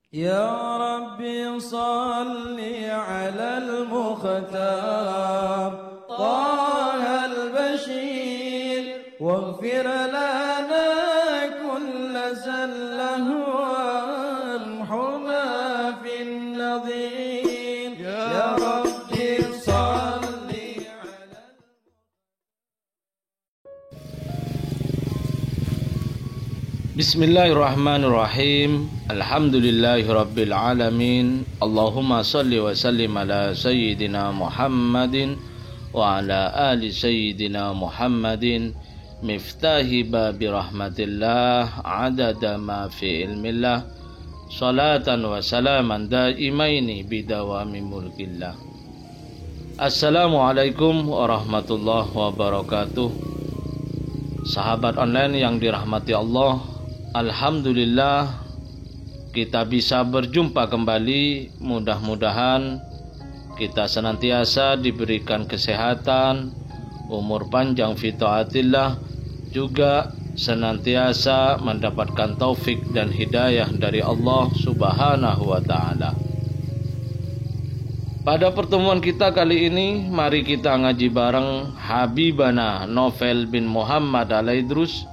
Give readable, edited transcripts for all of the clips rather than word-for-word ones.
يا ربي صل على المختار طه البشير واغفر لنا كل زله وارحمنا في النظير يا ربي صل على Bismillahirrahmanirrahim. Alhamdulillahirabbil alamin. Allahumma shalli wa sallim ala sayyidina Muhammadin wa ala ali sayyidina Muhammadin miftahi babi rahmatillah adada ma fi ilmillah salatan wa salaman daimaini bidawami mulkillah. Assalamualaikum warahmatullahi wabarakatuh. Sahabat online yang dirahmati Allah, alhamdulillah kita bisa berjumpa kembali. Mudah-mudahan kita senantiasa diberikan kesehatan, umur panjang fi taatillah, juga senantiasa mendapatkan taufik dan hidayah dari Allah Subhanahu wa taala. Pada pertemuan kita kali ini, mari kita ngaji bareng Habibana Novel bin Muhammad Al-Idrus,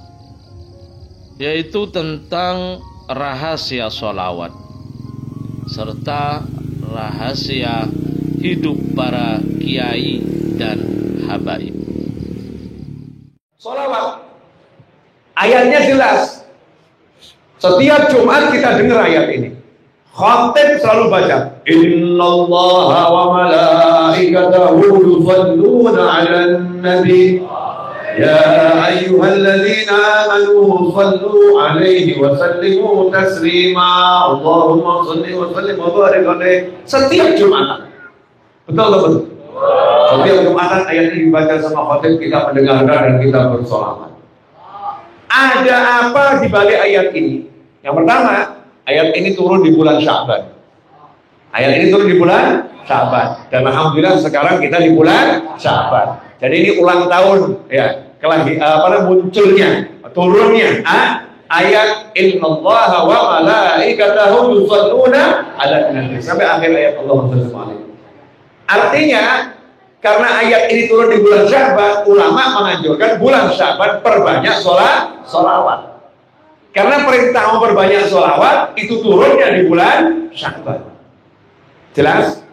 yaitu tentang rahasia sholawat serta rahasia hidup para kiai dan habaib. Sholawat ayatnya jelas. Setiap Jumat kita dengar ayat ini. Khatib selalu baca, innallaha wa malaikatahu yusholluna 'alan nabi ya ayyuhalladzina amanu shallu 'alaihi wa sallimu taslima. Allahumma shalli wa sallim wa barik alaihi. Setiap Jumat. Betul. Setiap Jumatan ayat ini dibaca sama khatib, kita mendengarkan dan kita bersolawat. Ada apa di balik ayat ini? Yang pertama, ayat ini turun di bulan Sya'ban. Ayat ini turun di bulan Sya'ban. Dan alhamdulillah sekarang kita di bulan Sya'ban. Jadi ini ulang tahun ya, munculnya, turunnya ayat innallaha wa malaikatahu yusholluna 'alan nabi sampai akhir ayat Allahumma shalli 'alaihi. Artinya karena ayat ini turun di bulan Sya'ban, ulama menganjurkan bulan Sya'ban perbanyak sholawat. Karena perintah memperbanyak sholawat itu turunnya di bulan Sya'ban. Jelas?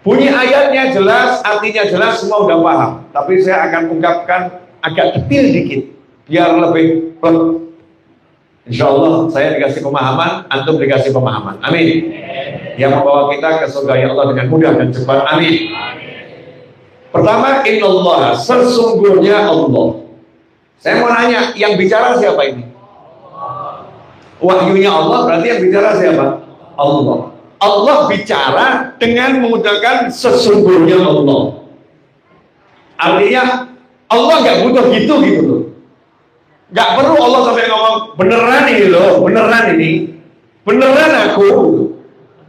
Bunyi ayatnya jelas, artinya jelas, semua udah paham. Tapi saya akan ungkapkan agak detail dikit, biar lebih insya Allah saya dikasih pemahaman, antum dikasih pemahaman. Amin. Yang membawa kita ke surga Allah dengan mudah dan cepat. Amin. Pertama, innallaha, sesungguhnya Allah. Saya mau nanya, yang bicara siapa ini? Wahyunya Allah, berarti yang bicara siapa? Allah. Allah bicara dengan menggunakan sesungguhnya Allah. Artinya Allah nggak butuh gitu loh. Nggak perlu Allah sampai ngomong beneran ini loh, beneran ini, beneran aku.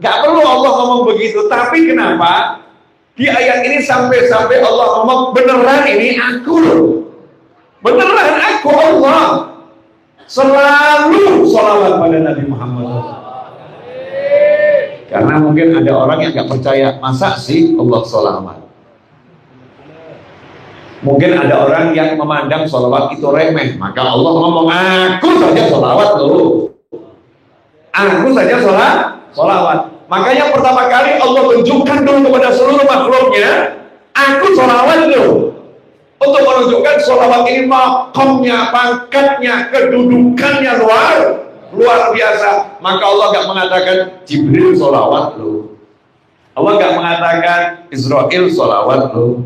Nggak perlu Allah ngomong begitu. Tapi kenapa di ayat ini sampai Allah ngomong beneran ini aku loh, beneran aku Allah. Selalu sholawat pada Nabi Muhammad. Karena mungkin ada orang yang nggak percaya, masa sih Allah sholawat? Mungkin ada orang yang memandang sholawat itu remeh, maka Allah ngomong aku saja sholawat loh, aku saja sholawat. Makanya pertama kali Allah tunjukkan dulu kepada seluruh makhluknya, aku sholawat loh, untuk menunjukkan sholawat ini makomnya, pangkatnya, kedudukannya luar biasa. Maka Allah gak mengatakan Jibril sholawat loh, Allah gak mengatakan Israel sholawat loh,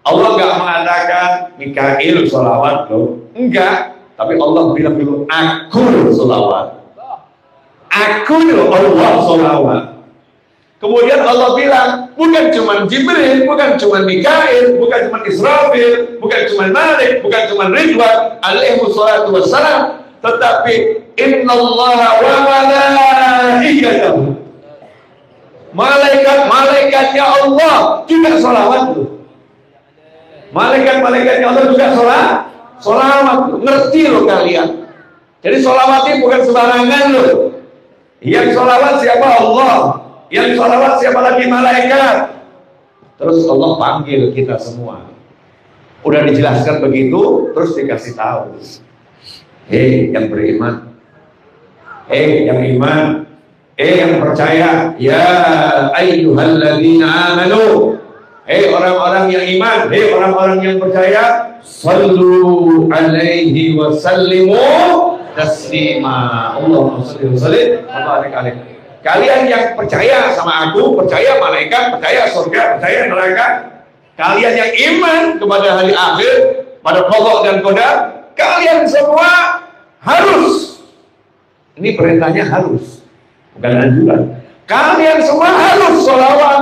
Allah gak mengatakan Mikail sholawat loh, enggak. Tapi Allah bilang dulu aku sholawat, aku loh Allah sholawat. Kemudian Allah bilang bukan cuma Jibril, bukan cuma Mikail, bukan cuma Israfil, bukan cuma Malik, bukan cuma Ridwan alaihi wassalatu wassalam, tetapi innallaha wa malaikatahu, malaikat-malaikatnya Allah juga sholawat tuh. Malaikat-malaikatnya Allah juga sholawat. Ngerti loh kalian. Jadi sholawat ini bukan sembarangan loh. Yang sholawat siapa? Allah. Yang sholawat siapa lagi? Malaikat. Terus Allah panggil kita semua. Udah dijelaskan begitu, terus dikasih tahu. Hei yang beriman, hei yang iman, hei yang percaya, ya ayyuhalladzina amanu, hei orang-orang yang iman, hei orang-orang yang percaya, sallu alaihi wa sallimu taslima. Allahumma shalli wa sallim wa barik alaihi. Kalian yang percaya sama aku, percaya malaikat, percaya surga, percaya neraka, kalian yang iman kepada hari akhir, pada qadha dan qadar, kalian semua harus. Ini perintahnya harus, bukan anjuran. Kalian semua harus sholawat,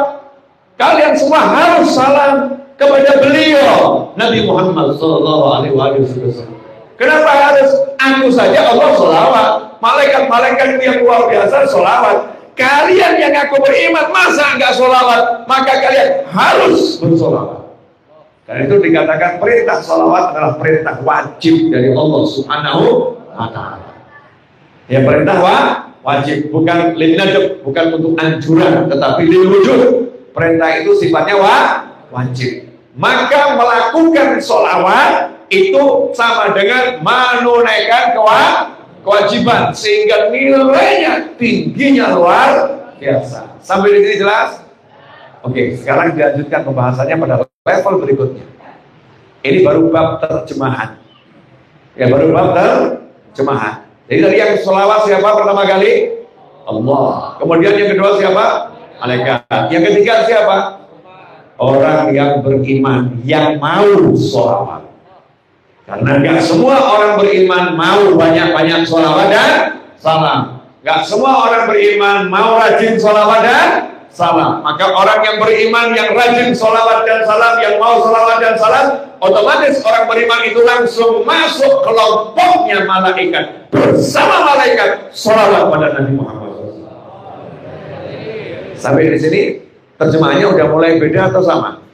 kalian semua harus salam kepada beliau Nabi Muhammad SAW. Kenapa harus? Aku saja Allah sholawat, malaikat-malaikat yang luar biasa sholawat. Kalian yang aku beriman masa enggak sholawat? Maka kalian harus bersolawat. Karena itu dikatakan perintah sholawat adalah perintah wajib dari Allah Subhanahu wa Ta'ala. Ya, perintah wajib, bukan linadab, bukan untuk anjuran, tetapi liwujud. Perintah itu sifatnya wajib. Maka melakukan sholawat itu sama dengan menunaikan kewajiban, sehingga nilainya tingginya luar biasa. Sampai di sini jelas? Oke, sekarang dilanjutkan pembahasannya pada level berikutnya. Ini baru bab terjemahan. Ya, baru bab terjemahan. Jadi tadi yang sholawat siapa pertama kali? Allah. Kemudian yang kedua siapa? Malaikat. Yang ketiga siapa? Orang yang beriman, yang mau sholawat. Karena nggak semua orang beriman mau banyak-banyak sholawat dan salam. Nggak semua orang beriman mau rajin sholawat dan salam. Maka orang yang beriman, yang rajin sholawat dan salam, yang mau sholawat dan salam, otomatis orang beriman itu langsung masuk kelompoknya malaikat. Bersama malaikat sholawat pada Nabi Muhammad SAW. Sampai di sini terjemahannya udah mulai beda atau sama?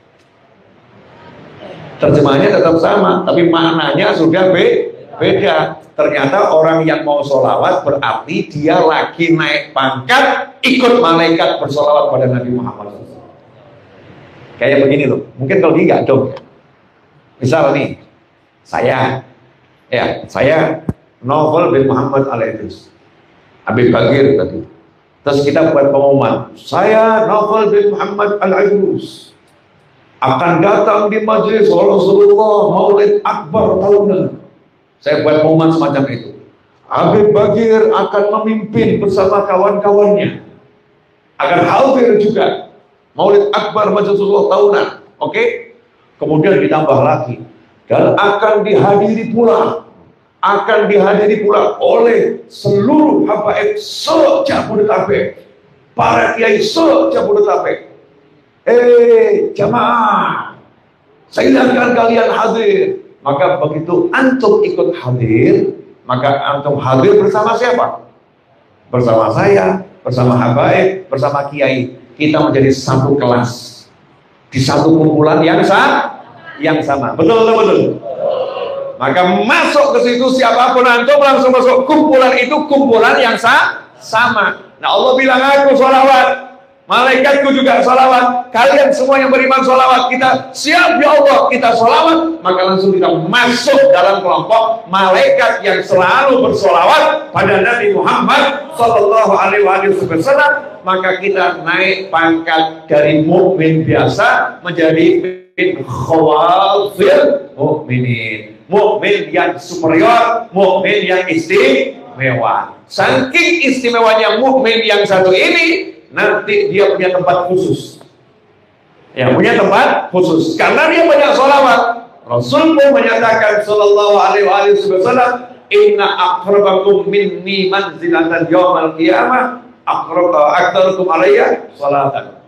Terjemahannya tetap sama, tapi maknanya sudah beda. Ternyata orang yang mau sholawat berarti dia lagi naik pangkat, ikut malaikat bersolawat pada Nabi Muhammad SAW. Kayak begini loh, mungkin kalau dia nggak dong. Misal nih, saya Novel bin Muhammad Al-Idrus, Habib Bagir tadi. Terus kita buat pengumuman, saya Novel bin Muhammad Al-Idrus akan datang di majelis Rasulullah Maulid Akbar tahunan. Saya buat pengumuman semacam itu. Habib Bagir akan memimpin bersama kawan-kawannya. Akan hadir juga Maulid Akbar Rasulullah tahunan. Oke? Kemudian ditambah lagi. Dan akan dihadiri pula oleh seluruh habaib se-Jabodetabek, para kiai se-Jabodetabek. Jamaah, silahkan kalian hadir. Maka begitu antum ikut hadir, maka antum hadir bersama siapa? Bersama saya, bersama habaib, bersama kiai. Kita menjadi satu kelas, di satu kumpulan yang sama. Betul. Maka masuk ke situ siapapun antum langsung masuk kumpulan itu, kumpulan yang sama. Nah, Allah bilang aku sholawat, malaikatku juga sholawat, kalian semua yang beriman sholawat, kita siap ya Allah, kita sholawat, maka langsung kita masuk dalam kelompok malaikat yang selalu bersolawat pada Nabi Muhammad Sallallahu Alaihi Wasallam. Maka kita naik pangkat dari mukmin biasa menjadi min khawafil mukminin, mukmin yang superior, mukmin yang istimewa. Saking istimewanya mukmin yang satu ini, nanti dia punya tempat khusus. Ya, punya tempat khusus karena dia banyak sholawat. Rasul pun menyatakan Sallallahu Alaihi Wasallam, inna aqrabakum minni manzilatan yaumal qiyamah aktsarukum alayya sholatan.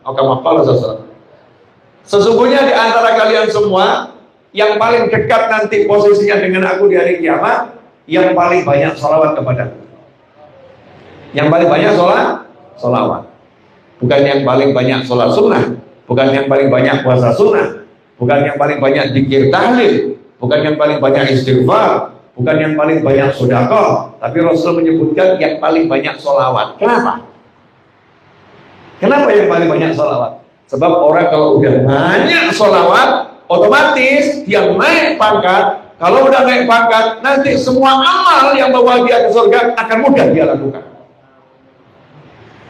Sesungguhnya di antara kalian semua yang paling dekat nanti posisinya dengan aku di hari kiamat, yang paling banyak sholawat kepadaku. Yang paling banyak sholawat. Bukan yang paling banyak sholat sunnah, bukan yang paling banyak puasa sunnah, bukan yang paling banyak zikir tahlil, bukan yang paling banyak istighfar, bukan yang paling banyak sedekah, tapi Rasul menyebutkan yang paling banyak sholawat. Kenapa? Kenapa yang paling banyak sholawat? Sebab orang kalau udah banyak sholawat, otomatis dia naik pangkat. Kalau udah naik pangkat, nanti semua amal yang bawa dia ke surga akan mudah dia lakukan.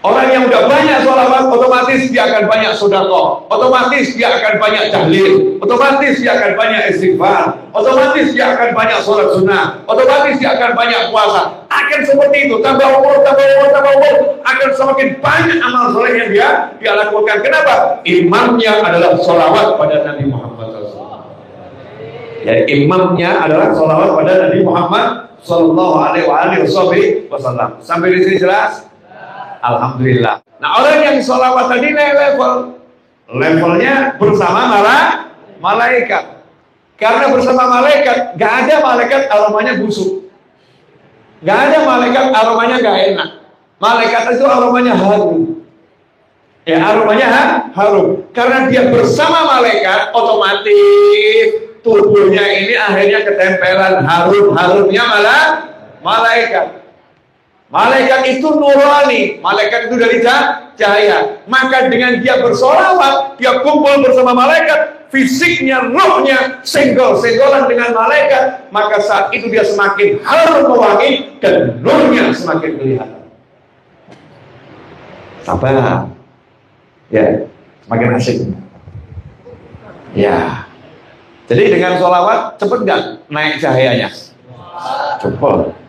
Orang yang udah banyak sholawat, otomatis dia akan banyak sedekah, otomatis dia akan banyak tahlil, otomatis dia akan banyak istighfar, otomatis dia akan banyak sholat sunnah, otomatis dia akan banyak puasa. Akan seperti itu, tambah umur, akan semakin banyak amal soleh yang dia lakukan. Kenapa? Imamnya adalah sholawat pada Nabi Muhammad SAW. Ya, imamnya adalah sholawat pada Nabi Muhammad Sallallahu Alaihi Wasallam. Sampai di sini jelas? Alhamdulillah. Nah, orang yang sholawat tadi levelnya bersama malaikat. Karena bersama malaikat, gak ada malaikat aromanya busuk, gak ada malaikat aromanya gak enak. Malaikat itu aromanya harum. Ya, aromanya harum. Karena dia bersama malaikat, otomatis tubuhnya ini akhirnya ketempelan harumnya malah malaikat. Malaikat itu nurani, malaikat itu dari cahaya. Maka dengan dia bersolawat, dia kumpul bersama malaikat, fisiknya, rohnya senggol-senggolan dengan malaikat. Maka saat itu dia semakin harum mewangi dan nurnya semakin kelihatan. Sabar, ya, semakin asik. Ya, jadi dengan solawat cepet nggak naik cahayanya? Cepet.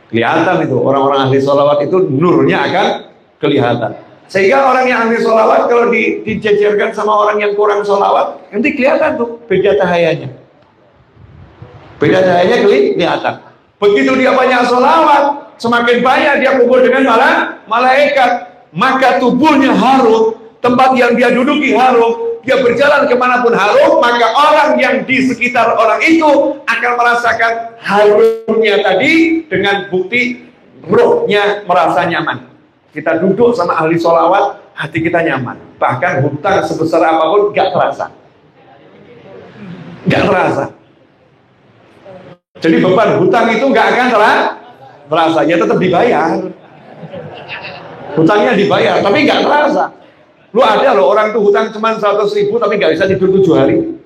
Kelihatan itu, orang-orang ahli sholawat itu nurnya akan kelihatan. Sehingga orang yang ahli sholawat kalau dijejerkan sama orang yang kurang sholawat, nanti kelihatan tuh beda cahayanya. Beda cahayanya kelihatan. Begitu dia banyak sholawat, semakin banyak dia kumpul dengan malaikat, maka tubuhnya harum, tempat yang dia duduki harum. Dia berjalan kemanapun harum, maka orang yang di sekitar orang itu akan merasakan harumnya tadi dengan bukti rohnya merasa nyaman. Kita duduk sama ahli sholawat, hati kita nyaman. Bahkan hutang sebesar apapun gak terasa. Gak terasa. Jadi beban hutang itu gak akan terasa. Ya tetap dibayar. Hutangnya dibayar, tapi gak terasa. Lu ada loh orang itu hutang cuma 100.000 tapi nggak bisa tidur 7 hari.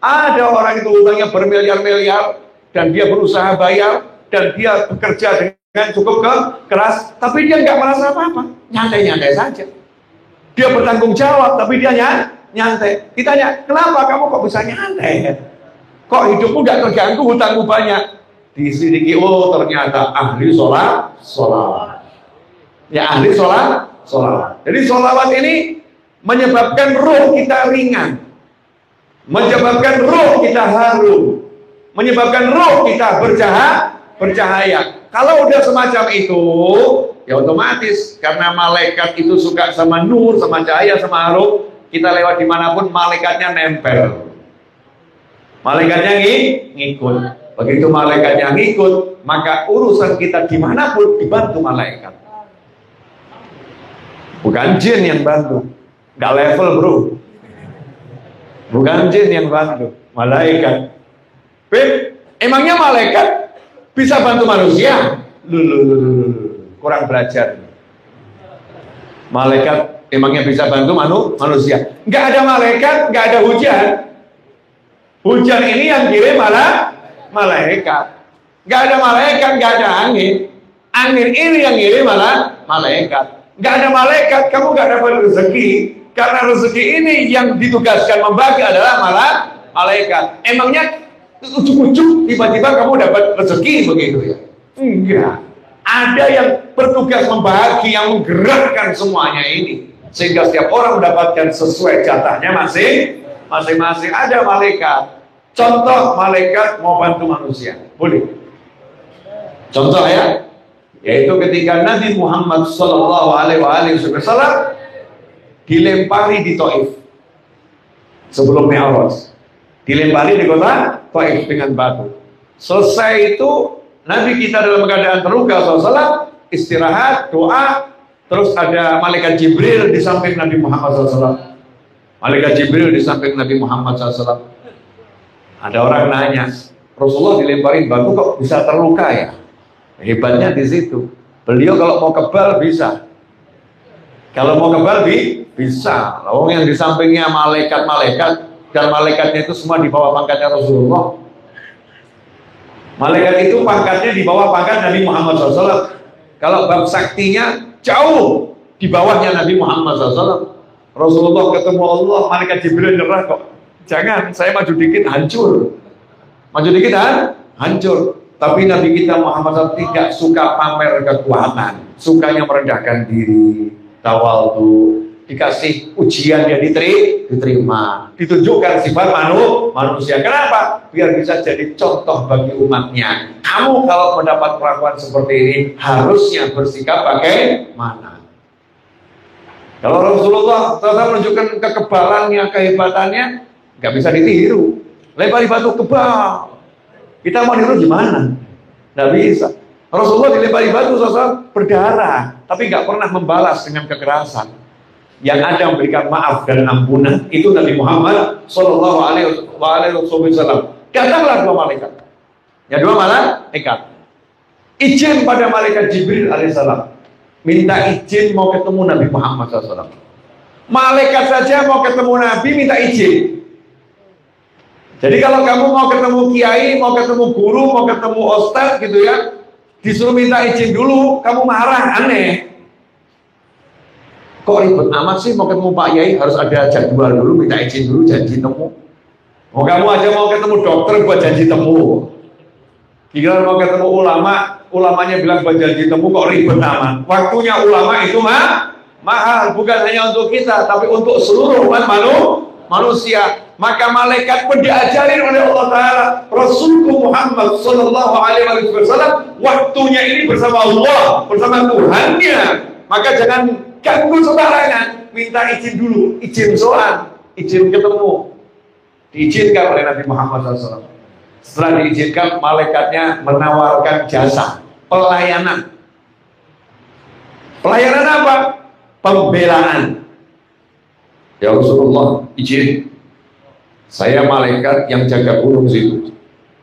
Ada orang itu hutangnya bermiliar-miliar dan dia berusaha bayar dan dia bekerja dengan cukup keras, tapi dia nggak merasa apa-apa, nyantai-nyantai saja. Dia bertanggung jawab tapi dia nyantai. Ditanya, kenapa kamu kok bisa nyantai? Kok hidupmu nggak terganggu, hutangmu banyak? Diselidiki, oh ternyata ahli sholat. Ya ahli sholat. Jadi sholawat ini menyebabkan roh kita ringan, menyebabkan roh kita harum, menyebabkan roh kita bercahaya. Kalau udah semacam itu, ya otomatis karena malaikat itu suka sama nur, sama cahaya, sama harum, kita lewat dimanapun malaikatnya nempel. Malaikatnya ngikut. Begitu malaikatnya ngikut, maka urusan kita dimanapun dibantu malaikat. Bukan jin yang bantu, nggak level bro. Bukan jin yang bantu, malaikat. Emangnya malaikat bisa bantu manusia? Kurang belajar. Malaikat emangnya bisa bantu manusia? Nggak ada malaikat, nggak ada hujan. Hujan ini yang kirim malah malaikat. Nggak ada malaikat, nggak ada angin. Angin ini yang kirim malah malaikat. Gak ada malaikat, kamu gak dapat rezeki. Karena rezeki ini yang ditugaskan membagi adalah malah malaikat. Emangnya ujuk-ujuk tiba-tiba kamu dapat rezeki begitu ya? Enggak. Ada yang bertugas membagi, yang menggerakkan semuanya ini. Sehingga setiap orang mendapatkan sesuai jatahnya masing-masing. Ada malaikat. Contoh malaikat mau bantu manusia. Boleh? Contoh ya. Yaitu ketika Nabi Muhammad Sallallahu Alaihi Wasallam dilempari di Taif sebelum Mi'raj, dilempari di kota Taif dengan batu. Selesai itu Nabi kita dalam keadaan terluka SAW, istirahat, doa, terus ada malaikat Jibril di samping Nabi Muhammad SAW. Malaikat Jibril di samping Nabi Muhammad SAW. Ada orang nanya, Rasulullah dilemparin batu kok bisa terluka ya? Hebatnya di situ. Beliau kalau mau kebal bisa. Kalau mau kebal bisa. Lalu yang di sampingnya malaikat-malaikat dan malaikatnya itu semua di bawah pangkatnya Rasulullah. Malaikat itu pangkatnya di bawah pangkat Nabi Muhammad SAW. Kalau bab saktinya jauh di bawahnya Nabi Muhammad SAW. Rasulullah ketemu Allah, malaikat Jibril nyerah kok. Jangan, saya maju dikit hancur. Maju dikit hancur. Tapi Nabi kita Muhammad SAW tidak suka pamer kekuatan, sukanya merendahkan diri, tawaldu. Dikasih ujian dia diterima, ditunjukkan sifat manusia. Kenapa? Biar bisa jadi contoh bagi umatnya. Kamu kalau mendapat perlakuan seperti ini harusnya bersikap bagaimana? Kalau Rasulullah SAW menunjukkan kekebalannya, kehebatannya, nggak bisa ditiru. Lempari batu kebal. Kita mau niru gimana? Nggak bisa. Rasulullah dilempari batu SAW berdarah, tapi nggak pernah membalas dengan kekerasan. Yang ada memberikan maaf dan ampunan itu Nabi Muhammad Sallallahu Alaihi Wasallam. Datanglah dua malaikat. Ya, dua malaikat. Izin pada malaikat Jibril alaihissalam. Minta izin mau ketemu Nabi Muhammad SAW. Malaikat saja mau ketemu Nabi minta izin. Jadi kalau kamu mau ketemu kiai, mau ketemu guru, mau ketemu ustadz gitu ya, disuruh minta izin dulu, kamu marah, aneh. Kok ribet amat sih mau ketemu Pak Yai harus ada jadwal dulu, minta izin dulu, janji temu. Oh, kamu aja mau ketemu dokter buat janji temu. Kira mau ketemu ulama, ulamanya bilang buat janji temu, kok ribet amat. Waktunya ulama itu mahal, bukan hanya untuk kita, tapi untuk seluruh umat manusia. Maka malaikat pun diajarin oleh Allah Ta'ala, Rasulullah Muhammad Sallallahu Alaihi Wasallam waktunya ini bersama Allah, bersama Tuhannya. Maka jangan ganggu sembarangan, minta izin dulu, izin soal, izin ketemu, diizinkan oleh Nabi Muhammad SAW. Setelah diizinkan, malaikatnya menawarkan jasa pelayanan. Pelayanan apa? Pembelaan. Ya Rasulullah, izin. Saya malaikat yang jaga gunung situ.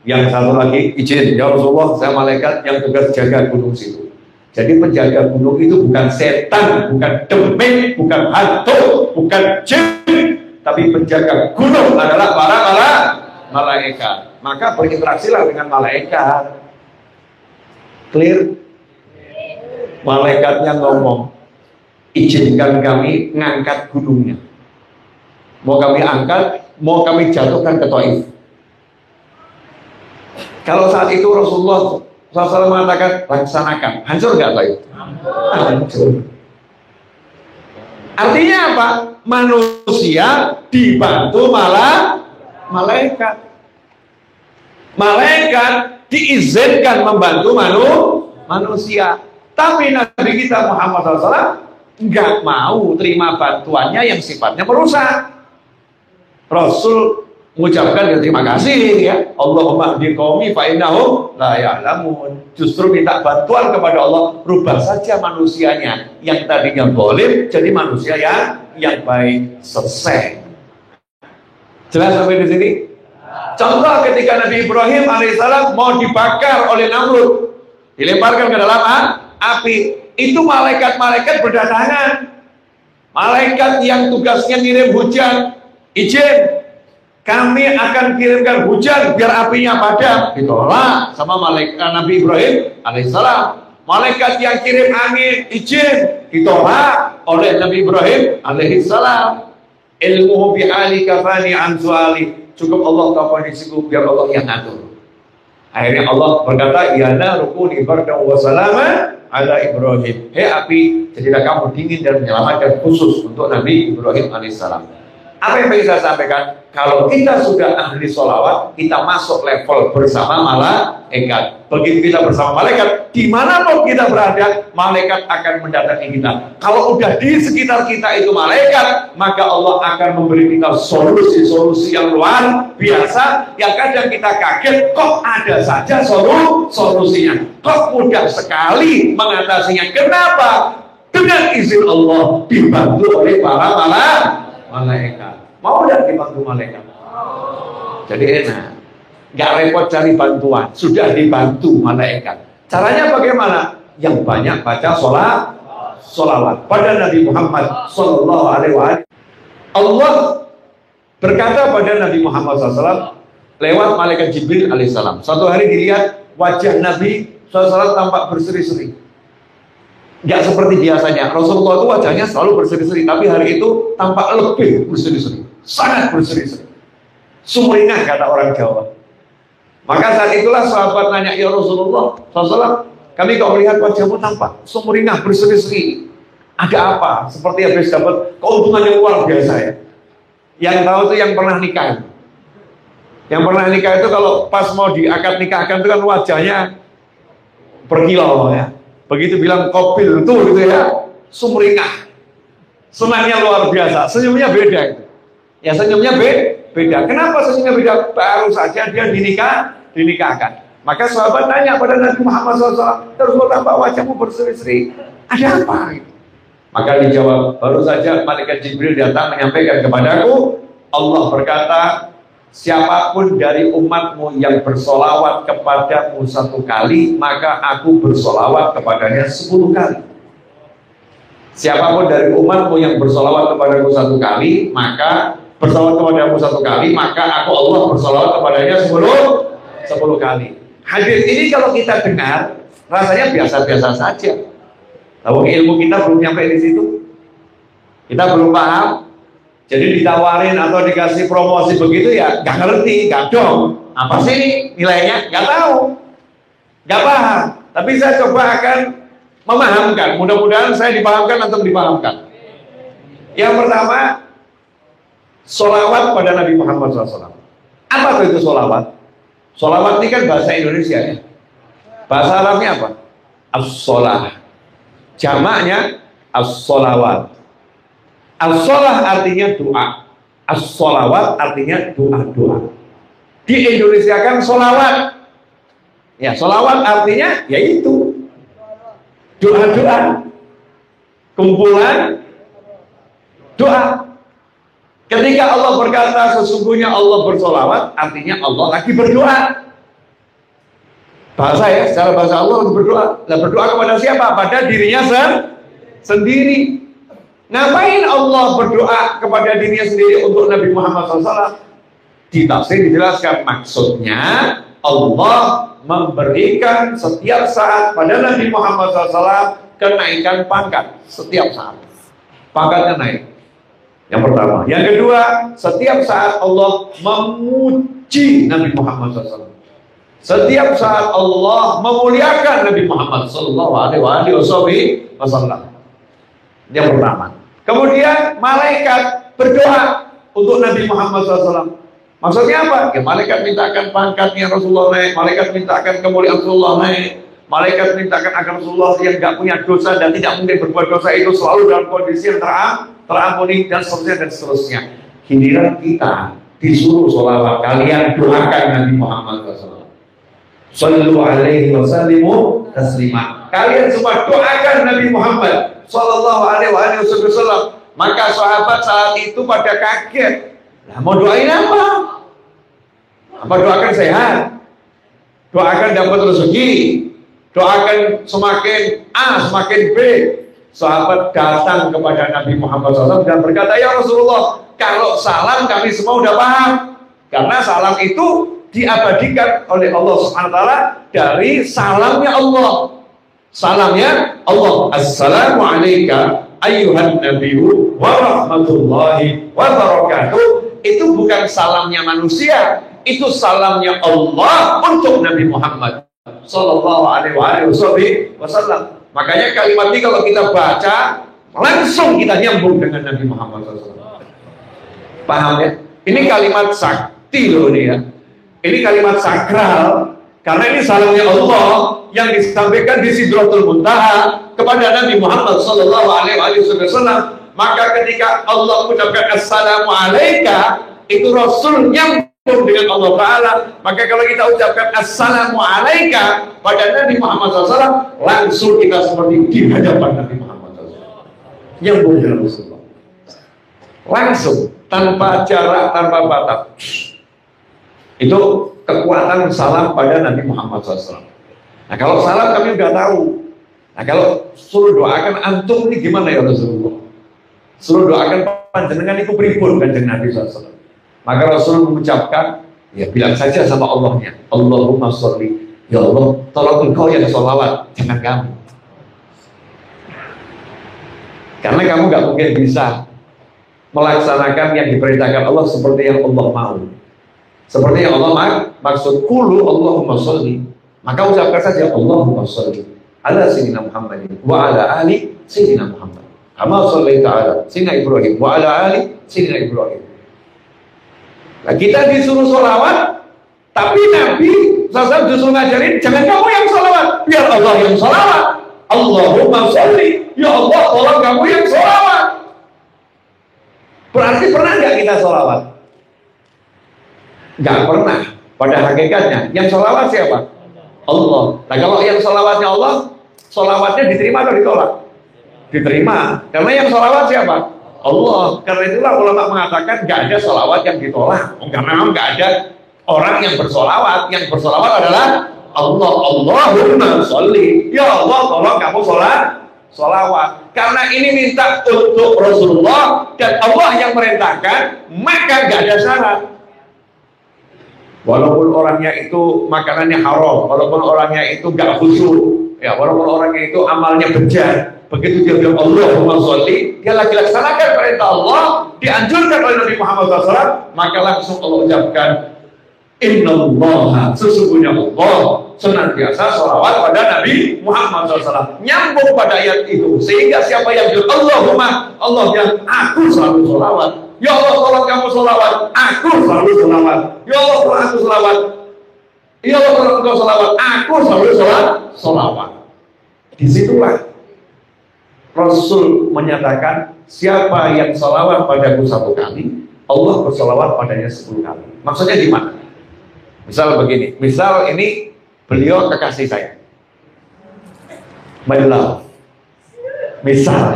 Yang satu lagi izin, ya Rasulullah, saya malaikat yang tugas jaga gunung situ. Jadi penjaga gunung itu bukan setan, bukan demit, bukan hantu, bukan jin, tapi penjaga gunung adalah para malaikat. Maka berinteraksilah dengan malaikat. Clear? Malaikatnya ngomong, izinkan kami ngangkat gunungnya. Mau kami angkat, mau kami jatuhkan ke Taif. Kalau saat itu Rasulullah SAW mengatakan laksanakan, hancur nggak Taif? Hancur. Artinya apa? Manusia dibantu malah malaikat. Malaikat diizinkan membantu manusia. Tapi Nabi kita Muhammad SAW nggak mau terima bantuannya yang sifatnya merusak. Rasul mengucapkan terima kasih ya, Allahumma hdi qaumi fa innahum la ya'lamun. Justru minta bantuan kepada Allah, rubah saja manusianya yang tadinya zalim jadi manusia yang baik. Selesai. Jelas sampai di sini? Contoh ketika Nabi Ibrahim alaihissalam mau dibakar oleh Namrud, dilemparkan ke dalam api, itu malaikat-malaikat berdatangan. Malaikat yang tugasnya ngirim hujan, izin, kami akan kirimkan hujan biar apinya padam. Ditolak sama malaikat Nabi Ibrahim alaihissalam. Malaikat yang kirim angin, izin, ditolak oleh Nabi Ibrahim alaihissalam. Ilmuhu bi'ali kafani an su'ali. Cukup Allah tahu kondisiku, biar Allah yang ngatur. Akhirnya Allah berkata, ya narukuni bardan wa salama ala Ibrahim. Hei api, jadilah kamu dingin dan menyelamatkan khusus untuk Nabi Ibrahim alaihissalam. Apa yang ingin saya sampaikan? Kalau kita sudah ahli sholawat, kita masuk level bersama malaikat. Begitu kita bersama malaikat, dimanapun kita berada, malaikat akan mendatangi kita. Kalau udah di sekitar kita itu malaikat, maka Allah akan memberi kita solusi-solusi yang luar biasa, yang kadang kita kaget, kok ada saja solusinya, kok mudah sekali mengatasinya. Kenapa? Dengan izin Allah, dibantu oleh para malaikat. Mau tidak dibantu malaikat? Jadi enak. nggak repot cari bantuan, sudah dibantu malaikat. Caranya bagaimana? Yang banyak baca sholawat pada Nabi Muhammad Sallallahu Alaihi Wasallam. Allah berkata pada Nabi Muhammad SAW lewat malaikat Jibril alaihissalam. Satu hari dilihat wajah Nabi SAW tampak berseri-seri. Nggak seperti biasanya. Rasulullah itu wajahnya selalu berseri-seri, tapi hari itu tampak lebih berseri-seri, sangat berseri-seri. Sumringah kata orang Jawa. Maka saat itulah sahabat nanya, ya Rasulullah SAW, kami kok melihat wajahmu tampak sumringah berseri-seri. Ada apa? Seperti habis dapat keuntungan yang luar biasa ya. Yang tahu itu yang pernah nikah. Yang pernah nikah itu kalau pas mau diakad nikahkan itu kan wajahnya berkilau ya. Begitu bilang kopil itu gitu ya, sumringah. Senangnya luar biasa, senyumnya beda itu. Ya senyumnya beda. Kenapa senyumnya beda? Baru saja dia dinikahkan. Maka sahabat nanya pada Nabi Muhammad SAW, terus tambah wajahmu berseri-seri, ada apa? Maka dijawab, baru saja malaikat Jibril datang menyampaikan kepadaku, Allah berkata, siapapun dari umatmu yang bersolawat kepadamu 1 kali, maka aku bersolawat kepadanya 10 kali. Siapapun dari umatmu yang bersolawat kepadamu 1 kali, maka bersolawat kepadamu 1 kali, maka aku Allah bersolawat kepadanya 10 kali. Hadis ini kalau kita dengar, rasanya biasa-biasa saja. Tahu ilmu kita belum nyampe di situ, kita belum paham. Jadi ditawarin atau dikasih promosi begitu ya nggak ngerti, nggak dong. Apa sih nilainya? Nggak tahu, nggak paham. Tapi saya coba akan memahamkan. Mudah-mudahan saya dipahamkan atau dipahamkan. Yang pertama, sholawat pada Nabi Muhammad SAW. Apa itu sholawat? Sholawat ini kan bahasa Indonesia ya. Bahasa Arabnya apa? As-sholah. Jamaknya as-sholawat. As-sholah artinya doa. As-sholawat artinya doa-doa. Di Indonesia kan sholawat. Ya, sholawat artinya yaitu doa-doa. Kumpulan doa. Ketika Allah berkata sesungguhnya Allah bersholawat, artinya Allah lagi berdoa. Bahasa ya, secara bahasa Allah berdoa. Nah, berdoa kepada siapa? Pada dirinya sendiri. Ngapain Allah berdoa kepada dirinya sendiri untuk Nabi Muhammad SAW? Ditafsir dijelaskan, maksudnya Allah memberikan setiap saat pada Nabi Muhammad SAW kenaikan pangkat setiap saat. Pangkatnya naik. Yang pertama. Yang kedua, setiap saat Allah memuji Nabi Muhammad SAW. Setiap saat Allah memuliakan Nabi Muhammad Sallallahu Alaihi Wasallam. Yang pertama. Kemudian malaikat berdoa untuk Nabi Muhammad SAW. Maksudnya apa? Ya, malaikat mintakan pangkatnya Rasulullah naik, malaikat mintakan kemuliaan Rasulullah naik, malaikat mintakan agar Rasulullah yang nggak punya dosa dan tidak mungkin berbuat dosa itu selalu dalam kondisi yang terampuni dan seterusnya. Giliran kita disuruh sholawat, kalian doakan Nabi Muhammad SAW. Sallu alaihi wasallimu taslima. Kalian semua doakan Nabi Muhammad Sallallahu Alaihi Wasallam. Maka sahabat saat itu pada kaget. Nah, mau doain apa? Apa doakan sehat? Doakan dapat rezeki? Doakan semakin A, semakin B? Sahabat datang kepada Nabi Muhammad SAW dan berkata, ya Rasulullah, kalau salam kami semua udah paham. Karena salam itu diabadikan oleh Allah Subhanahu wa taala dari salamnya Allah. Salamnya Allah, assalamu alayka ayyuhan nabiyyu wa rahmatullahi wa barakatuh. Itu bukan salamnya manusia, itu salamnya Allah untuk Nabi Muhammad sallallahu alaihi wasallam. Makanya kalimat ini kalau kita baca langsung kita nyambung dengan Nabi Muhammad SAW. Paham ya? Ini kalimat sakti loh ini ya. Ini kalimat sakral karena ini salamnya Allah yang disampaikan di Sidratul Muntaha kepada Nabi Muhammad sallallahu alaihi wasallam. Maka ketika Allah mengucapkan assalamu alayka, itu Rasul nyambung dengan Allah Ta'ala. Maka kalau kita ucapkan assalamu alayka pada Nabi Muhammad SAW, langsung kita seperti di hadapan Nabi Muhammad SAW. Nyambung dengan Rasulullah. Langsung, tanpa jarak, tanpa batas. Itu kekuatan salam pada Nabi Muhammad SAW. Nah kalau salam kami udah tahu. Nah kalau suruh doakan antum ini gimana ya Rasulullah? Suruh doakan panjenengan itu pripun kanjeng Nabi SAW. Maka Rasul mengucapkan, ya bilang saja sama Allahnya, Allahumma sholli, ya Allah, tolong engkau yang sholawat, jangan kamu. Karena kamu gak mungkin bisa melaksanakan yang diperintahkan Allah seperti yang Allah mau. Seperti yang Allah maksud, kulu Allahumma sholli. Maka ucapkan saja Allahumma sholli ala sayyidina Muhammadin wa ala ali sayyidina Muhammad. Kama shallaita ala sayyidina Ibrahim wa ala ali sayyidina Ibrahim. Nah, kita disuruh sholawat, tapi Nabi SAW justru ngajarin jangan kamu yang sholawat, biar Allah yang sholawat. Allahumma sholli, ya Allah tolong kamu yang sholawat. Berarti pernah nggak kita sholawat? Nggak pernah. Pada hakikatnya yang sholawat siapa? Allah. Nah kalau yang sholawatnya Allah, sholawatnya diterima atau ditolak? Diterima. Karena yang sholawat siapa? Allah. Karena itulah ulama mengatakan nggak ada sholawat yang ditolak. Karena memang nggak ada orang yang bersolawat. Yang bersolawat adalah Allah. Allahumma sholli, ya Allah tolong kamu sholawat. Karena ini minta untuk Rasulullah dan Allah yang merintahkan, maka nggak ada syarat. Walaupun orangnya itu makanannya haram, walaupun orangnya itu nggak khusyuk, ya walaupun orangnya itu amalnya bejat, begitu dia bilang Allahumma sholli, dia lagi laksanakan perintah Allah, dianjurkan oleh Nabi Muhammad SAW, maka langsung Allah ucapkan Innallaha, sesungguhnya Allah senantiasa sholawat pada Nabi Muhammad SAW. Nyambung pada ayat itu, sehingga siapa yang bilang Allahumma, Allah bilang aku selalu sholawat. Ya Allah tolong kamu sholawat, aku selalu sholawat. Ya Allah tolong aku sholawat. Ya Allah tolong engkau sholawat, aku selalu sholawat. Disitulah Rasul menyatakan siapa yang sholawat padaku 1 kali, Allah bersolawat padanya 10 kali. Maksudnya gimana? Misal begini, misal ini beliau kekasih saya, my love, misal.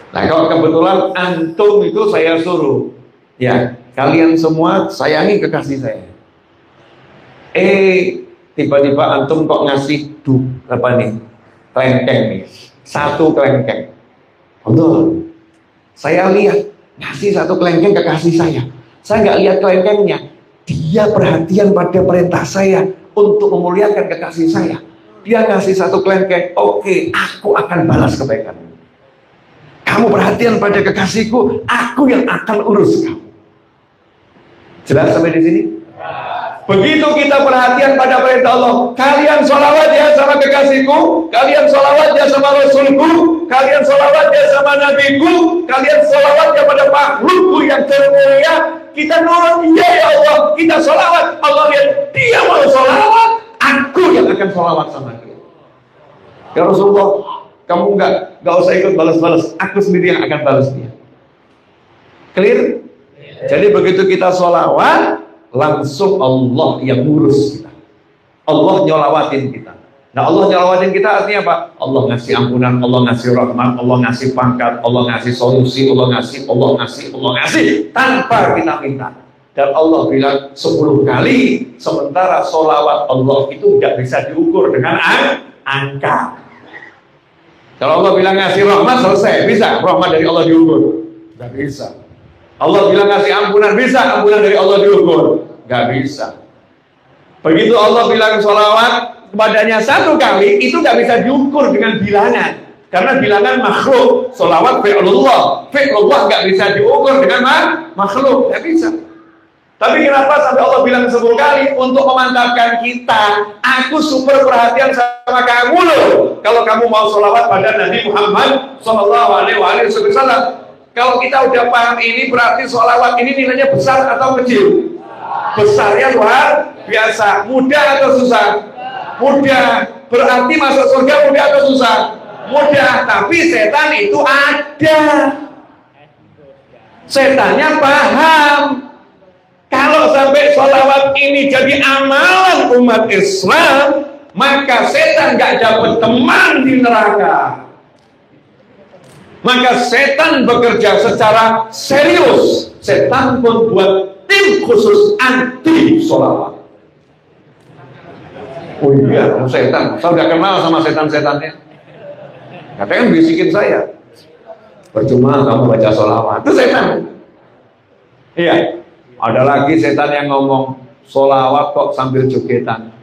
Nah kalau kebetulan antum itu saya suruh, ya kalian semua sayangi kekasih saya. Tiba-tiba antum kok ngasih kelengkeng nih, 1 kelengkeng. Betul. Saya lihat ngasih 1 kelengkeng kekasih saya. Saya nggak lihat kelengkengnya. Dia perhatian pada perintah saya untuk memuliakan kekasih saya. Dia ngasih 1 kelengkeng, oke, aku akan balas kebaikan. Kamu perhatian pada kekasihku, aku yang akan urus kamu. Jelas sampai di sini? Begitu kita perhatian pada perintah Allah, kalian sholawat ya sama kekasihku, kalian sholawat ya sama Rasulku, kalian sholawat ya sama Nabiku, kalian sholawat ya pada makhlukku yang termulia. Kita nurut, ya Allah, kita sholawat. Allah lihat, dia mau sholawat, aku yang akan sholawat sama dia. Ya Rasulullah, kamu nggak usah ikut balas-balas, aku sendiri yang akan balas dia. Clear? Jadi begitu kita sholawat, langsung Allah yang ngurus kita. Allah nyolawatin kita. Nah Allah nyolawatin kita artinya apa? Allah ngasih ampunan, Allah ngasih rahmat, Allah ngasih pangkat, Allah ngasih solusi, Allah ngasih tanpa kita minta. Dan Allah bilang 10 kali, sementara sholawat Allah itu tidak bisa diukur dengan angka. Kalau Allah bilang ngasih rahmat selesai, bisa rahmat dari Allah diukur? Tidak bisa. Allah bilang ngasih ampunan, bisa ampunan dari Allah diukur? Nggak bisa. Begitu Allah bilang sholawat kepadanya 1 kali, itu nggak bisa diukur dengan bilangan. Karena bilangan makhluk, sholawat fi'lullah nggak bisa diukur dengan makhluk, nggak bisa. Tapi kenapa sampai Allah bilang 10 kali? Untuk memantapkan kita, aku super perhatian sama kamu loh. Kalau kamu mau sholawat pada Nabi Muhammad SAW. Kalau kita udah paham ini, berarti sholawat ini nilainya besar atau kecil? Besarnya luar biasa. Mudah atau susah? Mudah. Berarti masuk surga mudah atau susah? Mudah. Tapi setan itu ada. Setannya paham. Kalau sampai sholawat ini jadi amalan umat Islam, maka setan gak dapat teman di neraka. Maka setan bekerja secara serius. Setan pun buat tim khusus anti sholawat. Oh iya, setan. Saya udah kenal sama setan-setannya. Katanya kan bisikin saya. Percuma kamu baca sholawat. Itu setan. Iya. Ada lagi setan yang ngomong sholawat kok sambil jogetan.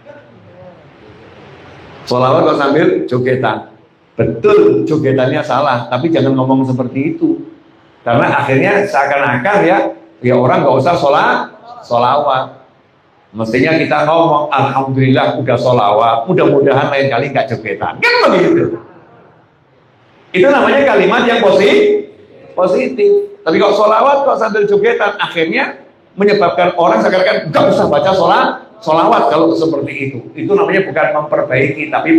Sholawat kok sambil jogetan. Betul, jogetannya salah, tapi jangan ngomong seperti itu. Karena akhirnya seakan-akan ya orang nggak usah sholawat. Mestinya kita ngomong, alhamdulillah udah sholawat, mudah-mudahan lain kali nggak jogetan. Kan begitu. Itu namanya kalimat yang positif. Tapi kalau sholawat kok sambil jogetan, akhirnya menyebabkan orang seakan-akan nggak usah baca sholawat kalau seperti itu. Itu namanya bukan memperbaiki, tapi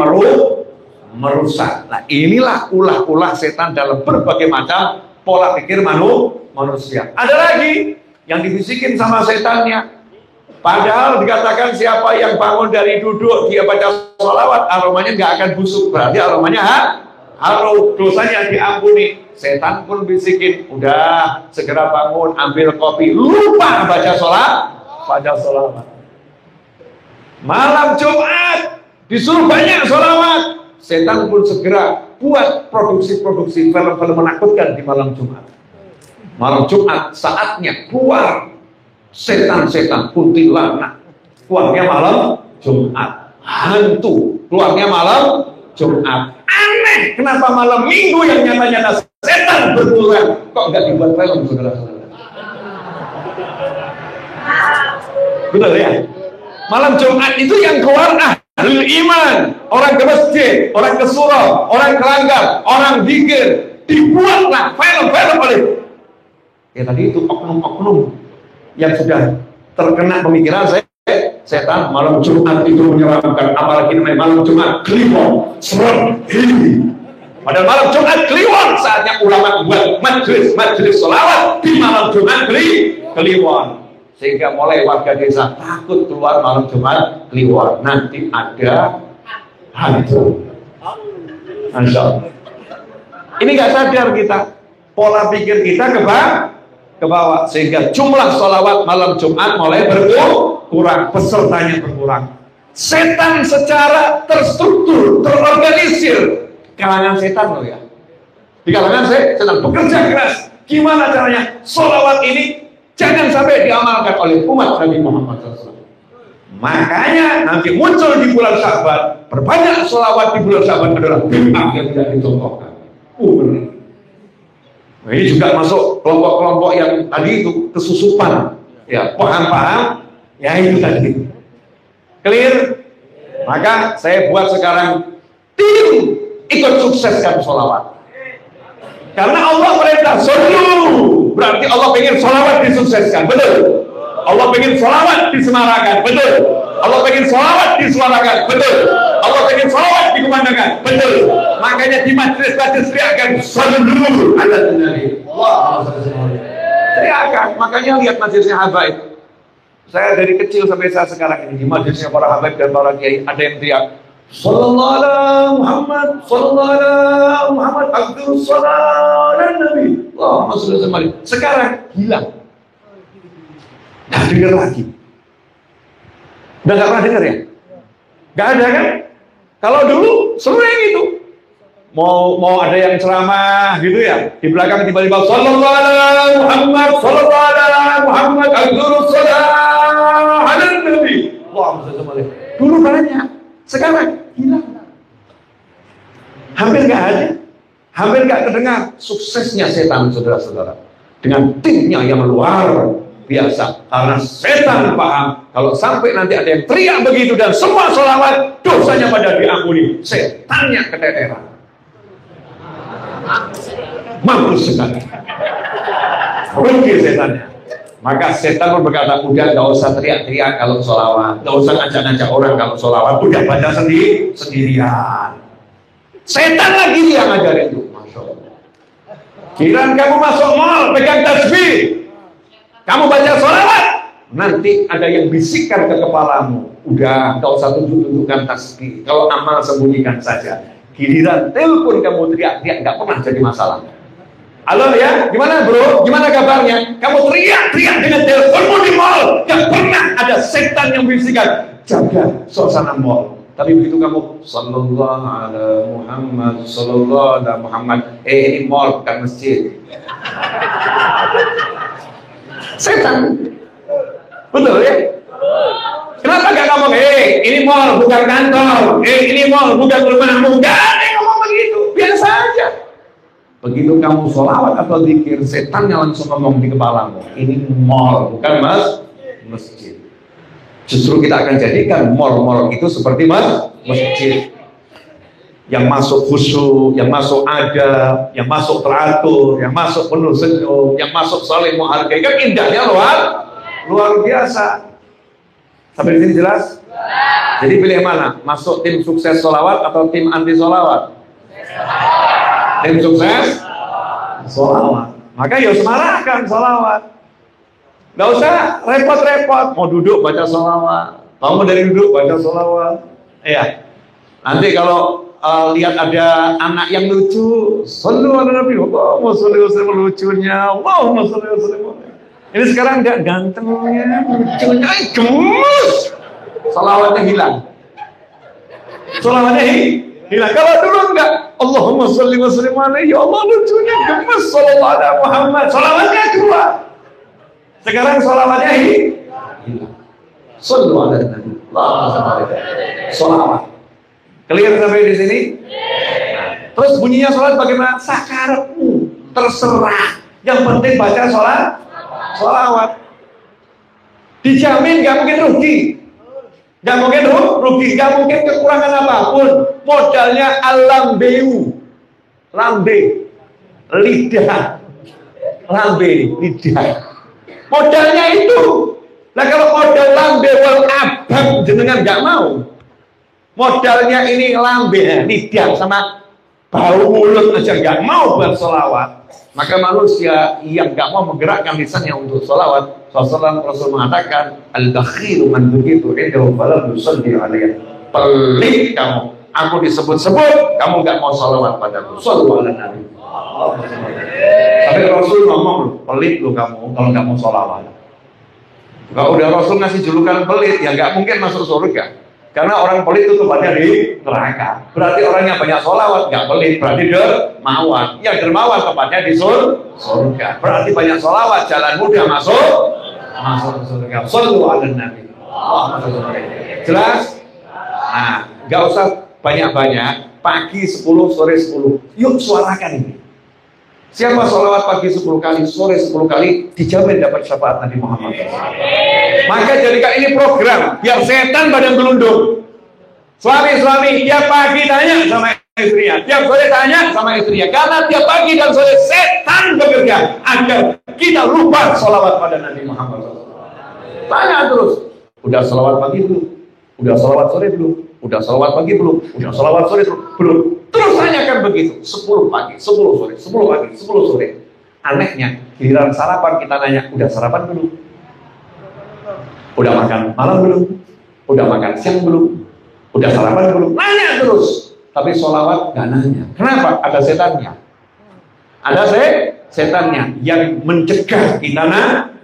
merusak. Nah, inilah ulah-ulah setan dalam berbagai macam pola pikir manusia. Ada lagi yang dibisikin sama setannya. Padahal dikatakan siapa yang bangun dari duduk dia baca sholawat, aromanya nggak akan busuk. Berarti aromanya harum, dosanya diampuni. Setan pun bisikin, udah segera bangun, ambil kopi, lupa baca sholawat. Malam Jumat disuruh banyak sholawat. Setan pun segera buat produksi film-film menakutkan di malam Jumat. Malam Jumat saatnya keluar setan-setan kuntilanak. Keluarnya malam Jumat. Hantu keluarnya malam Jumat. Aneh, kenapa malam Minggu yang nyata-nyata setan berkurang kok nggak dibuat film, saudara-saudara? Betul ya? Malam Jumat itu yang keluar ahli iman, orang ke masjid, orang ke surau, orang ke langgar, orang zikir. Dibuatlah film-film oleh tadi itu oknum-oknum yang sudah terkena pemikiran setan. Malam Jumat itu menyeramkan, apalagi malam Jumat kliwon, serem. Padahal malam Jumat kliwon, saatnya ulama buat majelis sholawat di malam Jumat kliwon. Sehingga mulai warga desa takut keluar malam Jumat kliwon, nanti ada hantu. Masya Allah. Ini nggak sadar kita, pola pikir kita ke bawah, sehingga jumlah sholawat malam Jumat mulai berkurang, pesertanya berkurang. Setan secara terstruktur, terorganisir, kalangan setan loh ya. Di kalangan setan bekerja keras. Gimana caranya sholawat ini jangan sampai diamalkan oleh umat Nabi Muhammad SAW. Makanya nanti muncul di bulan Sya'ban, berbanyak sholawat di bulan Sya'ban adalah bid'ah yang tidak dicontohkan. Nah, ini juga masuk kelompok-kelompok yang tadi itu kesusupan, ya paham-paham, ya itu tadi. Clear? Maka saya buat sekarang tim ikut sukseskan sholawat. Karena Allah perintah shollu, berarti Allah pengen sholawat disukseskan, betul. Allah pengen sholawat disemarakan, betul. Allah pengen sholawat disuarakan, betul. Allah pengen sholawat dikumandangkan, betul. Makanya di majelis-majelis teriakan shollu ala nabi. Wah, teriakan. Makanya lihat majelisnya habaib. Saya dari kecil sampai saat sekarang ini di majelisnya para habaib dan para kiai ada yang teriak sallallahu alaihi Muhammad, sallallahu alaihi Muhammad, abdul salam nabi. Wah, maksudnya semari. Sekarang hilang. Nggak dengar lagi. Udah nggak pernah dengar ya? Nggak ada kan? Kalau dulu sering itu. Mau ada yang ceramah gitu ya, di belakang tiba-tiba sallallahu alaihi Muhammad, sallallahu alaihi Muhammad, abdul salam nabi. Wah, maksudnya semari. Dulu banyak. Sekarang hilang, hampir nggak ada, hampir nggak terdengar. Suksesnya setan, saudara-saudara, dengan timnya yang luar biasa. Karena setan paham kalau sampai nanti ada yang teriak begitu dan semua sholawat, dosanya pada diampuni, setannya keteteran. Mampus sekali, rugi setannya. Maka setan pun berkata, udah gak usah teriak-teriak kalau sholawat, gak usah ngajak-ngajak orang kalau sholawat, udah baca sendirian. Setan lagi yang ngajarin itu. Masya Allah. Kiraan kamu masuk mall, pegang tasbih, kamu baca sholawat, nanti ada yang bisikkan ke kepalamu, udah gak usah tunjuk-tunjukkan tasbih, kalau amal sembunyikan saja. Giliran telepon kamu teriak-teriak, gak pernah jadi masalah. Halo ya, gimana bro? Gimana kabarnya? Kamu teriak-teriak dengan teleponmu di mall. Gak pernah ada setan yang bisikan jaga suasana mall. Tapi begitu kamu sallallahu alaihi Muhammad, sallallahu alaihi Muhammad, ini mall bukan masjid. Setan. Betul ya? Kenapa gak ngomong, ini mall bukan kantor, ini mall bukan rumahmu? Gak ada yang ngomong begitu, biasa aja. Begitu kamu sholawat atau zikir, setannya langsung ngomong di kepalamu, ini mall bukan masjid. Justru kita akan jadikan mall-mall itu seperti masjid. Yang masuk khusyuk, yang masuk adab, yang masuk teratur, yang masuk penuh senyum, yang masuk saling menghargai. Kan indahnya luar biasa. Sampai di sini jelas? Jadi pilih mana? Masuk tim sukses sholawat atau tim anti sholawat? Tim sukses sholawat. Maka ya semarahkan sholawat. Gak usah repot-repot. Mau duduk baca sholawat, kamu dari duduk baca sholawat. Iya. Nanti kalau lihat ada anak yang lucu, sallu ala Nabi, Allahumma sholli wa sallim, lucunya, Allahumma sholli wa sallim. Ini sekarang enggak gantengnya, lucunya, gemes. Sholawatnya hilang. Sholawatnya hilang. Kalau dulu enggak, Allahumma sholli wa sallim alaihi, ya Allah lucunya, gemes, sallallahu alaihi Muhammad. Sholawatnya keluar. Sekarang sholawatnya hilang. Sallu ala Nabi, Allahumma sholawat. Clear sampai di sini? Terus bunyinya sholat bagaimana? Sakarepmu, terserah. Yang penting baca sholawat. Dijamin gak mungkin rugi. Gak mungkin rugi, gak mungkin kekurangan apapun. Modalnya alambeu, lambe, lidah, lambe, lidah. Modalnya itu. Nah kalau modal lambe wal abang jenengan gak mau. Modalnya ini lambe, lidah sama bau mulut aja nggak mau bersolawat. Maka manusia yang nggak mau menggerakkan lisannya untuk solawat, Rasul mengatakan al-bakhilu man begitu indahu falam yusalli alaihi. Pelit kamu, aku disebut-sebut, kamu nggak mau solawat padaku. Sallu ala Nabi. Sampai Rasul ngomong, pelit lu kamu kalau nggak mau solawat. Kalau udah Rasul ngasih julukan pelit, ya nggak mungkin masuk surga. Karena orang pelit itu tempatnya di neraka. Berarti orang yang banyak sholawat nggak pelit, berarti dermawan. Yang dermawan tempatnya di surga. Berarti banyak sholawat, jalan mudah masuk surga. Sallu ala Nabi. Jelas? Nah, nggak usah banyak-banyak. Pagi 10, sore 10. Yuk suarakan ini. Siapa sholawat pagi 10 kali, sore 10 kali, dijamin dapat syafaat Nabi Muhammad. Maka jadikan ini program, biar setan badan gelundung. Suami-suami, tiap pagi tanya sama istrinya, tiap sore tanya sama istrinya. Karena tiap pagi dan sore setan bekerja agar kita lupa sholawat pada Nabi Muhammad. Tanya terus, udah sholawat pagi belum? Udah sholawat sore belum? Udah sholawat pagi belum? Udah sholawat sore belum? Terus tanyakan begitu, 10 pagi, 10 sore, 10 pagi, 10 sore. Anehnya, giliran sarapan kita nanya, udah sarapan belum? Udah makan malam belum? Udah makan siang belum? Udah sarapan belum? Nanya terus. Tapi sholawat gak nanya. Kenapa? Ada setannya. Ada setannya yang mencegah kita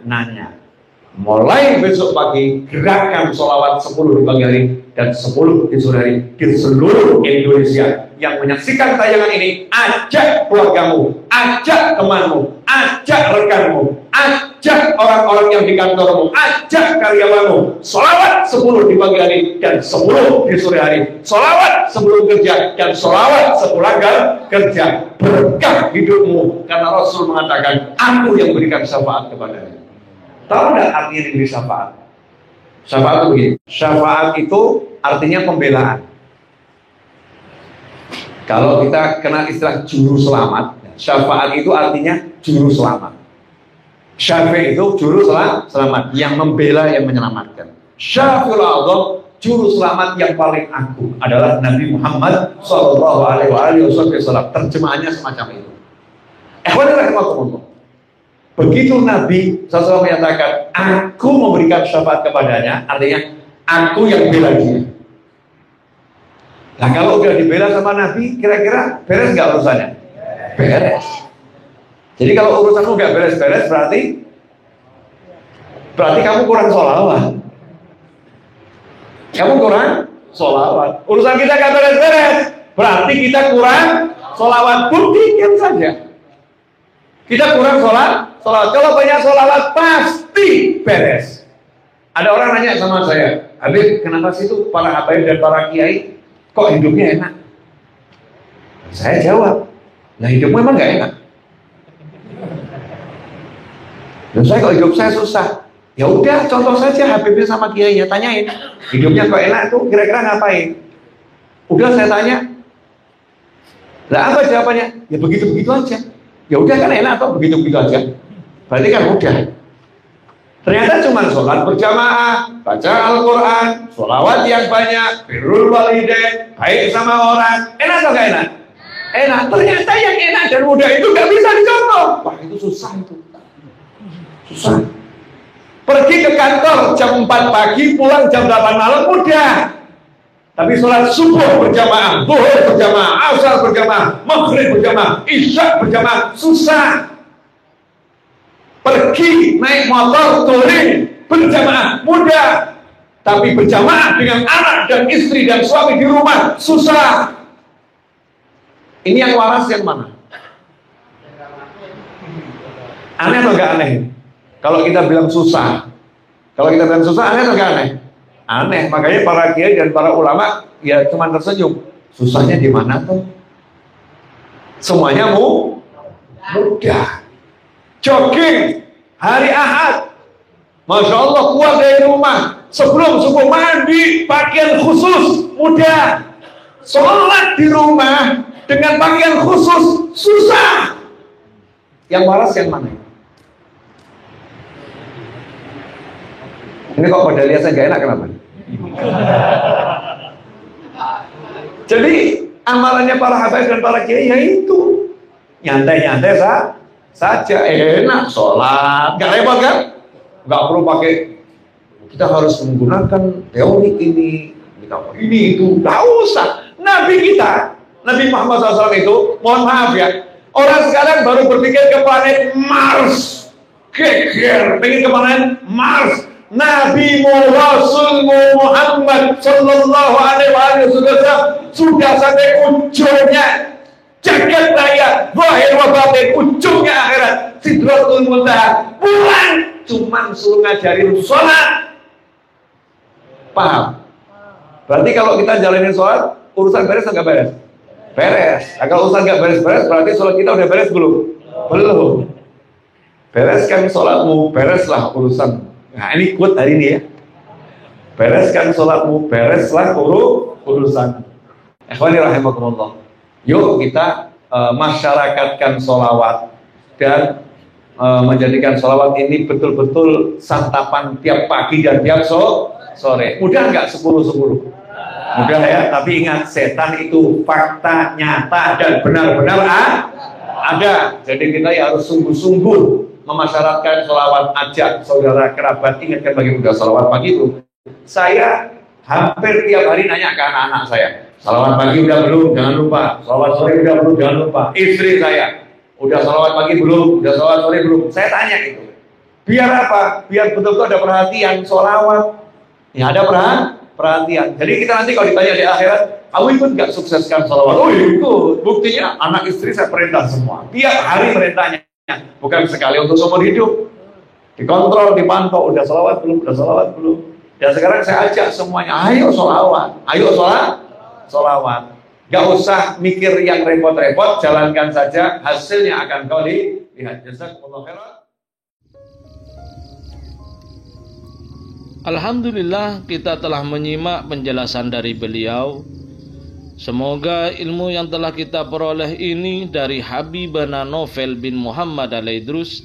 nanya. Mulai besok pagi, gerakan sholawat 10 di pagi hari dan 10 di sore hari di seluruh Indonesia. Yang menyaksikan tayangan ini, ajak keluargamu, ajak temanmu, ajak rekanmu, ajak orang-orang yang di kantormu, ajak karyawanmu. Sholawat 10 di pagi hari dan 10 di sore hari. Sholawat sebelum kerja dan sholawat sepulang kerja. Berkah hidupmu, karena Rasul mengatakan, aku yang berikan syafaat kepadanya. Tahu nggak artinya diberi syafaat? Syafaat itu begini. Syafaat itu artinya pembelaan. Kalau kita kenal istilah juru selamat, syafaat itu artinya juru selamat. Syafi' itu juru selamat, yang membela, yang menyelamatkan. Syafi'ul A'zam, juru selamat yang paling agung adalah Nabi Muhammad Sallallahu Alaihi Wasallam. Terjemahannya semacam itu. Begitu Nabi SAW menyatakan, aku memberikan syafaat kepadanya, artinya aku yang bela dia. Nah kalau udah dibela sama Nabi, kira-kira beres nggak urusannya? Beres. Jadi kalau urusanmu nggak beres-beres berarti kamu kurang sholawat. Kamu kurang sholawat. Urusan kita nggak beres-beres berarti kita kurang sholawat. Buktikan saja. Kita kurang sholawat. Kalau banyak sholawat pasti beres. Ada orang nanya sama saya, Habib, kenapa sih itu para habaib dan para kiai kok hidupnya enak? Saya jawab, nah hidupmu emang nggak enak? Dan saya kok hidup saya susah. Ya udah, contoh saja Habibnya sama kiainya, tanyain hidupnya kok enak tuh kira-kira ngapain? Udah saya tanya, lah apa jawabannya? Ya begitu-begitu aja. Ya udah kan enak kok begitu-begitu aja. Berarti kan udah. Ternyata cuma sholat berjamaah, baca Al-Quran, sholawat yang banyak, birrul walidain, baik sama orang. Enak atau gak enak? Enak. Ternyata yang enak dan mudah itu gak bisa dicontoh. Wah itu susah itu. Susah. Pergi ke kantor jam 4 pagi, pulang jam 8 malam mudah. Tapi sholat subuh berjamaah, zuhur berjamaah, asar berjamaah, maghrib berjamaah, isya berjamaah, susah. Pergi naik motor touring berjamaah mudah, tapi berjamaah dengan anak dan istri dan suami di rumah susah. Ini yang waras yang mana? Aneh atau enggak aneh? Kalau kita bilang susah, aneh atau enggak aneh? Aneh. Makanya para kiai dan para ulama ya cuma tersenyum. Susahnya di mana tuh? Semuanya mudah. Jogging hari Ahad, Masya Allah, keluar dari rumah sebelum subuh mandi pakaian khusus mudah. Sholat di rumah dengan pakaian khusus susah. Yang waras yang mana? Ini kok pada lihat saya gak enak kenapa? Jadi amalannya para habaib dan para kiai ya itu nyantai-nyantai saja, enak sholat, nggak repot kan? Nggak perlu pakai. Kita harus menggunakan teori ini itu, nggak usah. Nabi Muhammad SAW itu, mohon maaf ya, orang sekarang baru berpikir ke planet Mars, geger, pengen ke planet Mars. Nabi Muhammad Sallallahu Alaihi Wasallam sudah sampai ujungnya jagat raya, zahir wa batin, ujungnya akhirat, Sidratul Muntaha. Pulang cuman suruh ngajarin sholat. Paham? Berarti kalau kita jalanin sholat, urusan beres atau nggak beres? Beres. Nah, kalau urusan nggak beres-beres, berarti sholat kita udah beres belum? Belum. Bereskan sholatmu, bereslah urusan. Nah ini quote hari ini ya. Bereskan sholatmu, bereslah urusan. Ikhwani rahimakumullah. Yuk kita masyarakatkan sholawat dan menjadikan sholawat ini betul-betul santapan tiap pagi dan tiap sore. Mudah nggak 10-10? Mudah ya, tapi ingat setan itu fakta nyata dan benar-benar ada. Jadi kita ya harus sungguh-sungguh memasyaratkan sholawat, ajak saudara kerabat, ingatkan bagi muda sholawat pagi itu. Saya hampir tiap hari nanya ke anak-anak saya, sholawat pagi udah belum? Jangan lupa. Sholawat sore udah belum? Jangan lupa. Istri saya, udah sholawat pagi belum? Udah sholawat sore belum? Saya tanya itu. Biar apa? Biar betul-betul ada perhatian sholawat. Ya ada perhatian. Jadi kita nanti kalau ditanya di akhirat, aku ikut gak sukseskan sholawat? Oh ikut. Buktinya anak istri saya perintah semua. Tiap hari perintahnya. Bukan sekali untuk seumur hidup. Dikontrol, dipantau, udah sholawat belum? Udah sholawat belum? Dan sekarang saya ajak semuanya, ayo sholawat. Ayo sholawat. Gak usah mikir yang repot-repot, jalankan saja, hasilnya akan kau lihat. Jazakumullah khairan. Alhamdulillah kita telah menyimak penjelasan dari beliau. Semoga ilmu yang telah kita peroleh ini dari Habibana Novel bin Muhammad Al-Idrus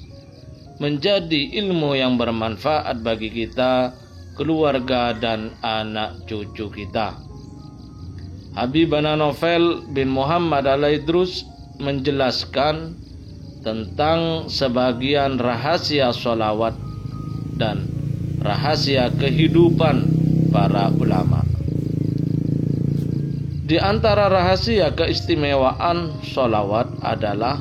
menjadi ilmu yang bermanfaat bagi kita, keluarga dan anak cucu kita. Habibana Novel bin Muhammad Al-Idrus menjelaskan tentang sebagian rahasia sholawat dan rahasia kehidupan para ulama. Di antara rahasia keistimewaan sholawat adalah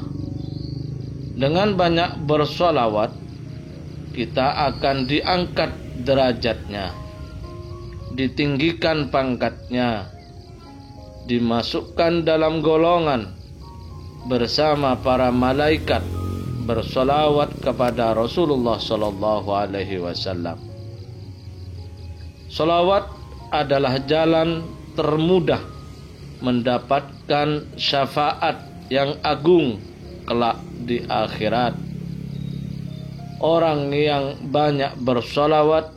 Dengan banyak bersolawat, kita akan diangkat derajatnya, ditinggikan pangkatnya, dimasukkan dalam golongan bersama para malaikat bersolawat kepada Rasulullah sallallahu alaihi wasallam. Solawat adalah jalan termudah mendapatkan syafaat yang agung kelak di akhirat. Orang yang banyak bersolawat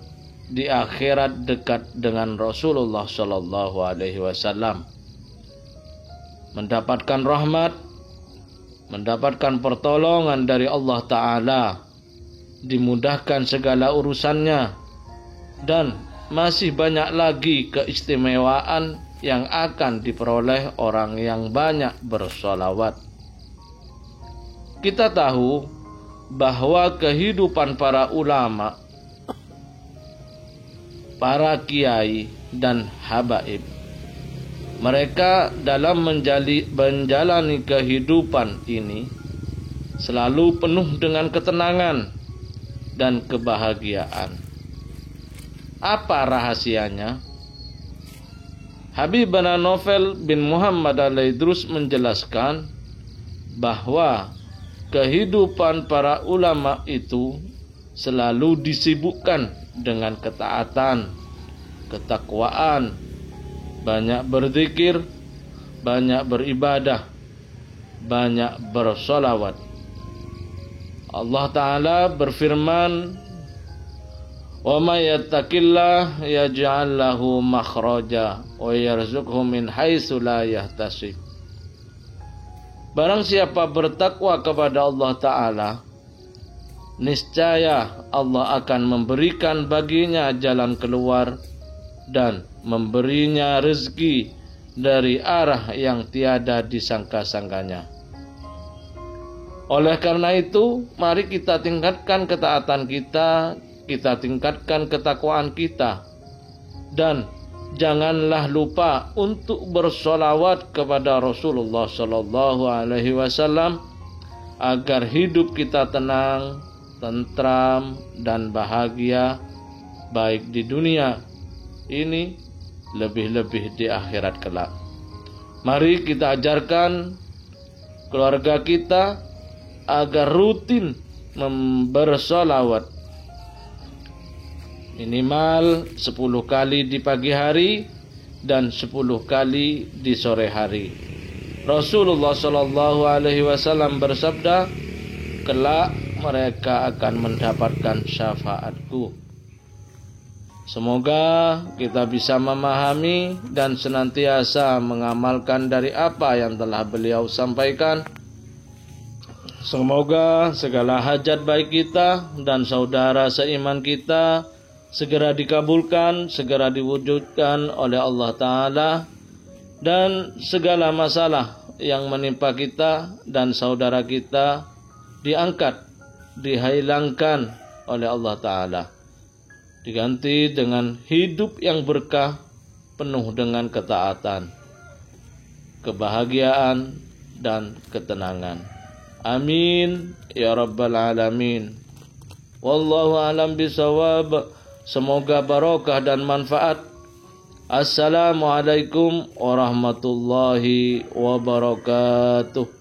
di akhirat dekat dengan Rasulullah sallallahu alaihi wasallam, mendapatkan rahmat, mendapatkan pertolongan dari Allah Ta'ala, dimudahkan segala urusannya, dan masih banyak lagi keistimewaan yang akan diperoleh orang yang banyak bersolawat. Kita tahu bahwa kehidupan para ulama, para kiai dan habaib, mereka dalam menjalani kehidupan ini selalu penuh dengan ketenangan dan kebahagiaan. Apa rahasianya? Habib Novel bin Muhammad Al-Idrus menjelaskan bahwa kehidupan para ulama itu selalu disibukkan dengan ketaatan, ketakwaan, banyak berzikir, banyak beribadah, banyak bersolawat. Allah Ta'ala berfirman, "Wa may yattaqillah yaj'al lahu makhraja wa yarzuqhu min haitsu la yahtasib." Barang siapa bertakwa kepada Allah Ta'ala, niscaya Allah akan memberikan baginya jalan keluar dan memberinya rezeki dari arah yang tiada disangka-sangkanya. Oleh karena itu, mari kita tingkatkan ketaatan kita, kita tingkatkan ketakwaan kita, dan janganlah lupa untuk bersolawat kepada Rasulullah sallallahu alaihi wasallam agar hidup kita tenang, tentram, dan bahagia, baik di dunia ini, lebih-lebih di akhirat kelak. Mari kita ajarkan keluarga kita agar rutin bersolawat minimal 10 kali di pagi hari dan 10 kali di sore hari. Rasulullah sallallahu alaihi wasallam bersabda, kelak mereka akan mendapatkan syafaatku. Semoga kita bisa memahami dan senantiasa mengamalkan dari apa yang telah beliau sampaikan. Semoga segala hajat baik kita dan saudara seiman kita segera dikabulkan, segera diwujudkan oleh Allah Ta'ala, dan segala masalah yang menimpa kita dan saudara kita diangkat, dihilangkan oleh Allah Ta'ala, diganti dengan hidup yang berkah, penuh dengan ketaatan, kebahagiaan, dan ketenangan. Amin ya rabbal alamin. Wallahu alam bisawab. Semoga barokah dan manfaat. Assalamualaikum warahmatullahi wabarakatuh.